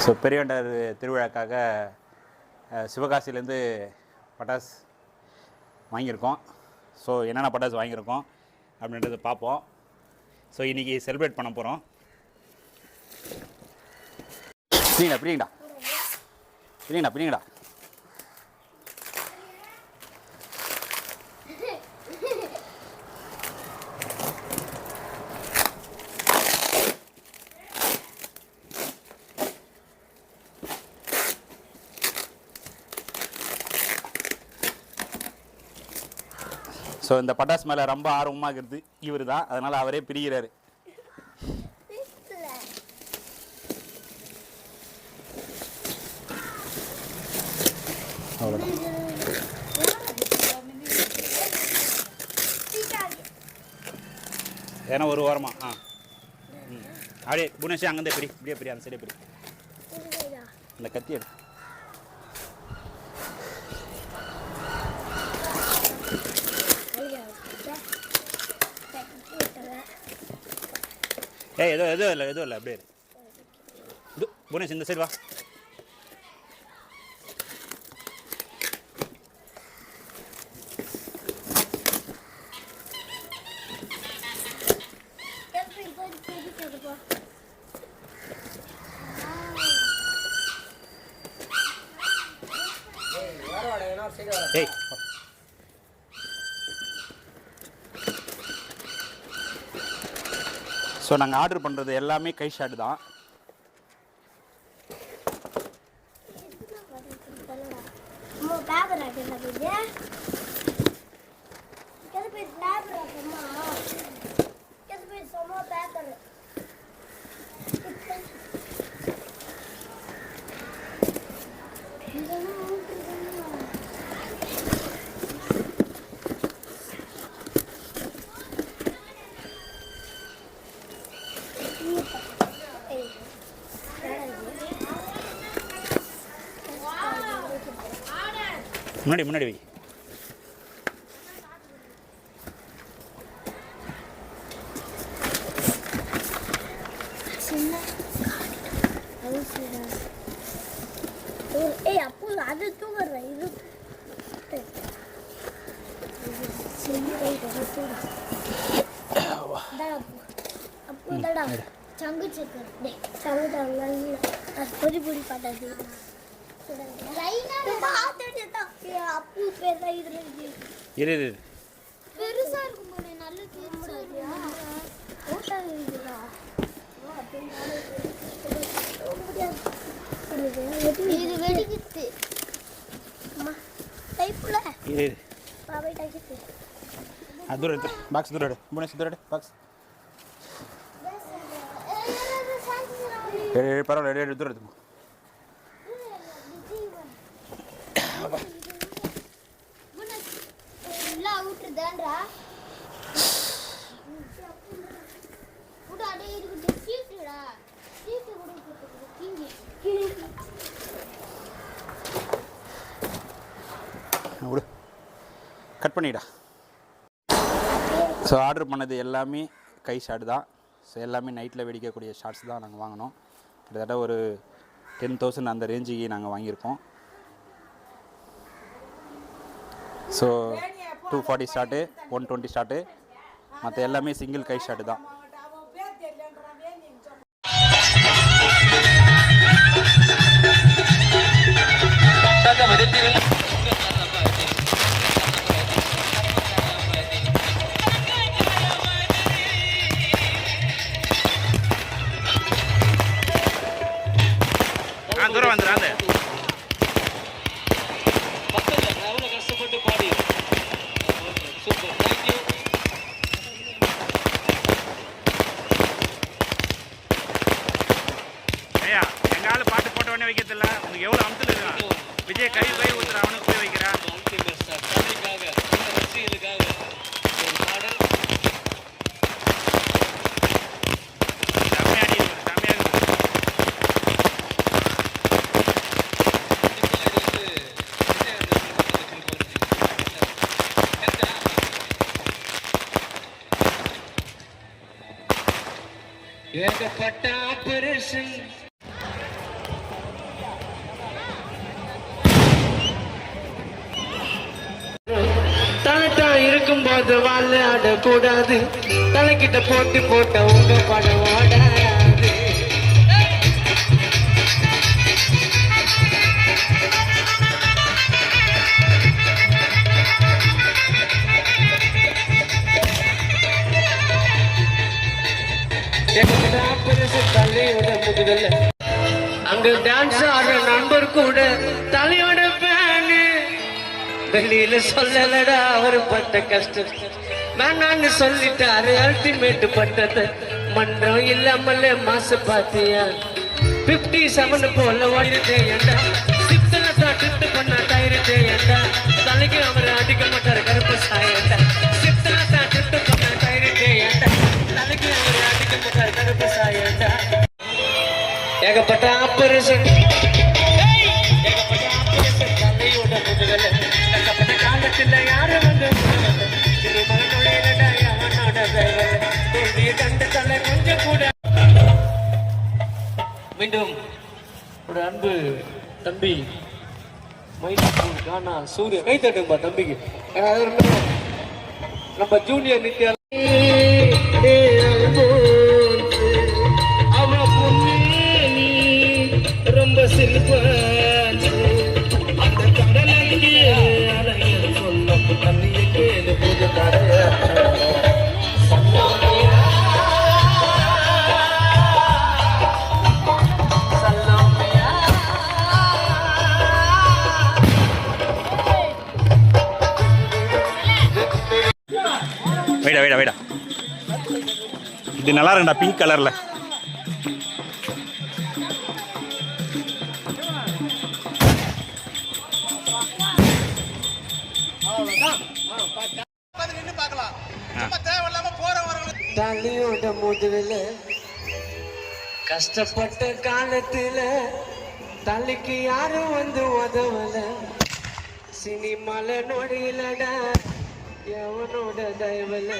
So பெரியவண்டர் திருவிழாக்காக சிவகாசியிலேருந்து பட்டாசு வாங்கியிருக்கோம். So என்னென்ன பட்டாசு வாங்கியிருக்கோம் அப்படின்றத பார்ப்போம். ஸோ இன்றைக்கி செலிப்ரேட் பண்ண போகிறோம். பிரிங்கடா பிரிங்கடா பிரிங்கடா. ஸோ இந்த பட்டாசு மேலே ரொம்ப ஆர்வமாக இருக்குது இவர் தான், அதனால் அவரே பிரிகிறாரு. அவ்வளோதான். ஏன்னா ஒரு ஓரமா அப்படியே புனேஷ் அங்கேருந்தே பிரி, இப்படியே பிரி, அந்த சைடே பிரி. அந்த கத்தி எடு. எதுவும் இல்லை அப்படியே இது புனேஷ் இந்த சைடு வா. ஏய் ஸோ நாங்கள் ஆர்டர் பண்ணுறது எல்லாமே கை ஷாட் தான். முன்னாடி வை. அது தூங்குற இது சங்கு பொடி பொடி பட்டாது பெருசா இருக்கும் போது நல்ல இது வெடிக்குது. பாக்ஸ் தூர எடு, புனேஷ் தூர எடு பாக்ஸ். பரவாயில்ல, எடு தூர எடுத்து. கட் பண்ணிடா. ஸோ ஆர்டர் பண்ணது எல்லாமே கை ஷாட் தான். ஸோ எல்லாமே நைட்டில் வெடிக்கக்கூடிய ஷாட்ஸ் தான் நாங்கள் வாங்கினோம். கிட்டத்தட்ட ஒரு 10,000 அந்த ரேஞ்சுக்கு நாங்கள் வாங்கியிருக்கோம். ஸோ 240 ஷாட்டு, 120 ஷாட்டு, மற்ற எல்லாமே சிங்கிள் கை ஷாட்டு தான். தூரம் வந்துடாது. கஷ்டப்பட்டு பாடி சூப்பர். தேங்க்யூ. ஐயா எங்கால பாட்டு போட்ட உடனே வைக்கிறதில்ல. உனக்கு எவ்வளோ அமுத்துல இருக்கா. விஜய் கை ஊத்துற அவனுக்கு போய் வைக்கிறா. தமிழுக்காக ரசிகர்களுக்காக ஒரு பாடல். ஏகப்பட்ட ஆபரேஷன் போது வாழாடக்கூடாது, தலைக்கிட்ட போட்டு போட்ட உங்க படம் ஓடாது. தலையோட முதுகல்ல அங்க டான்ஸ் ஆடுற நண்பர் கூட தலையோட பேனு வெளியில சொல்லலடா அவரு பட்ட கஷ்டம். வேணான்னு சொல்லிட்டாரு அல்டிமேட் பட்டது. மன்றம் இல்லாமல மாசு பாத்தியா 57 போல ஓடிட்டேன்டா. சிப்ஸ்ல தான் ட்ரிப் பண்ண டயர்டேன்டா. தலைக்கு அவரை அடிக்க மாட்டாரு கருப்பு சாயண்டா. சிப்ஸ்ல தான் ட்ரிப் பண்ண டயர்டேன்டா. தலைக்கு அவரை அடிக்க மாட்டாரு கருப்பு சாயண்டா. ஏகப்பட்ட ஆபரேஷன் தலையோட முதுகல ஏகப்பட்ட காலத்துல யாரு வந்து கண்டு தலை கொஞ்சம் கூட. மீண்டும் ஒரு அன்பு தம்பி மயிலாப்பூர் கானா சூரிய கை தட்டும்பா தம்பிக்கு. நம்ம ஜூனியர் நித்யா ரொம்ப சில்பான் அந்த கடலுக்கு அலைய சொல்ல தண்ணியை கேளு புது கடைய வைடா வைடா வைடா. இது நல்லா இருக்குடா பிங்க் கலர்ல. தலையோட முதுகுல கஷ்டப்பட்ட காலத்துல தலைக்கு யாரும் வந்து உதவல. சினிமால நொடியிலடா எவனோட தயவல